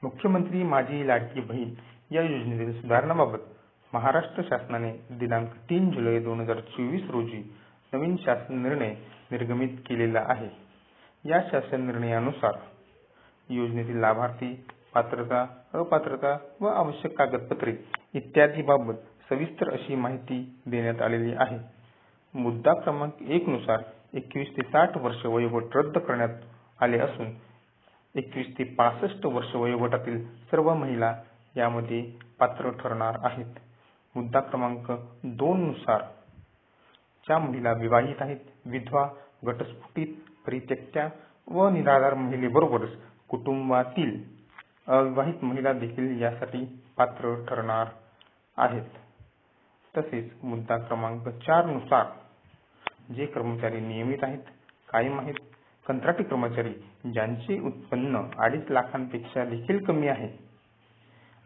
मुख्यमंत्री माझी लाडकी बहीण या योजनेतील सुधारणांबाबत महाराष्ट्र शासनाने दिनांक 3 जुलै 2024 रोजी नवीन शासन निर्णय निर्गमित केलेला आहे. या शासन निर्णयानुसार योजनेतील लाभार्थी, पात्रता, अपात्रता व आवश्यक कागदपत्रे इत्यादी बाबत सविस्तर अशी माहिती देण्यात आलेली आहे. मुद्दा क्रमांक 1 नुसार 21 ते 60 वर्ष वयोगट रद्द करण्यात आले असून 21 ते 65 वर्ष वयोगटातील सर्व महिला यामध्ये पात्र ठरणार आहेत. मुद्दा क्रमांक 2 नुसार ज्या महिला विवाहित आहेत, विधवा, घटस्फोटित, परित्यक्त्या व निराधार महिलेबरोबरच कुटुंबातील अविवाहित महिला देखील यासाठी पात्र ठरणार आहेत. तसेच मुद्दा क्रमांक 4 नुसार जे कर्मचारी नियमित आहेत, कायम आहेत, कंत्राटी कर्मचारी ज्यांचे उत्पन्न 2.5 लाखांपेक्षा देखील कमी आहे,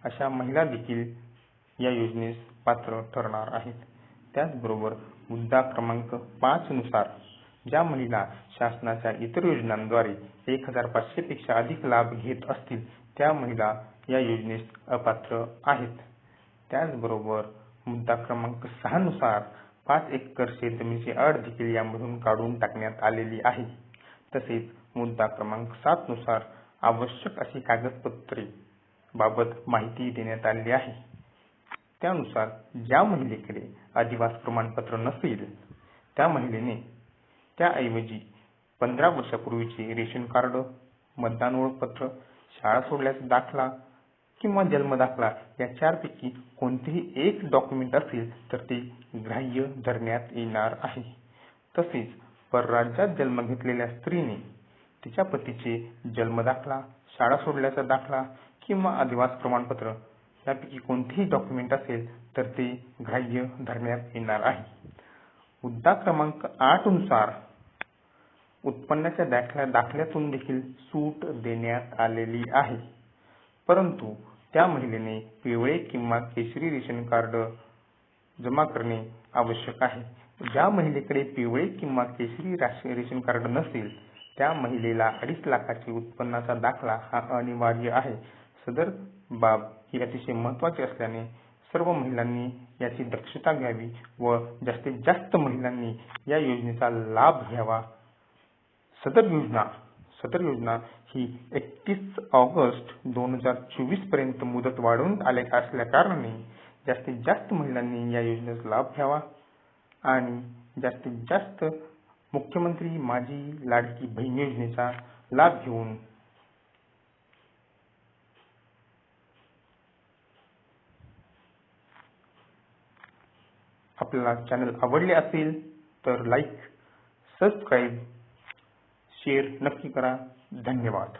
अशा महिला देखील या योजनेस पात्र ठरणार आहेत. त्याचबरोबर मुद्दा क्रमांक 5 नुसार ज्या महिला शासनाच्या इतर योजनांद्वारे 1,500 पेक्षा अधिक लाभ घेत असतील त्या महिला या योजनेस अपात्र आहेत. त्याचबरोबर मुद्दा क्रमांक 6 नुसार 5 एकर शेतजमिनीची अट देखील यामधून काढून टाकण्यात आलेली आहे. तसेच मुद्दा क्रमांक 7 नुसार आवश्यक अशी कागदपत्रे बाबत माहिती देण्यात आली आहे. त्यानुसार ज्या महिलेकडे अधिवास प्रमाणपत्र नसेल त्या महिलेने त्याऐवजी 15 वर्षापूर्वीचे रेशन कार्ड, मतदान ओळखपत्र, शाळा सोडल्याचा दाखला किंवा जन्म दाखला या 4 पैकी कोणतेही एक डॉक्युमेंट असेल तर ते ग्राह्य धरण्यात येणार आहे. तसेच परराज्यात जन्म घेतलेल्या स्त्रीने तिच्या पतीचे जन्म दाखला, शाळा सोडल्याचा दाखला किंवा अधिवास प्रमाणपत्र यापैकी कोणतेही डॉक्युमेंट असेल तर ते ग्राह्य धरण्यात येणार आहे. मुद्दा क्रमांक 8 नुसार उत्पन्नाच्या दाखल्यातून देखील सूट देण्यात आलेली आहे. परंतु त्या महिलेने पिवळे किंवा केशरी रेशन कार्ड जमा करणे आवश्यक आहे. ज्या महिलेकडे पिवळे किंवा केशरी रेशन कार्ड नसेल त्या महिलेला 2.5 लाखाचे उत्पन्नाचा दाखला हा अनिवार्य आहे. सदर बाब ही अतिशय महत्त्वाची असल्याने सर्व महिलांनी याची दक्षता घ्यावी व जास्तीत जास्त महिलांनी या योजनेचा लाभ घ्यावा. सदर योजना ही 31 ऑगस्ट 2024 पर्यंत मुदत वाढवण्यात असल्याकारणाने जास्तीत जास्त महिलांनी या योजनेचा लाभ घ्यावा आणि जास्तीत जास्त मुख्यमंत्री माझी लाडकी बहीण योजनेचा लाभ घेऊन आपल्याला चॅनल आवडले असेल तर लाईक, सबस्क्राईब, शेअर नक्की करा. धन्यवाद.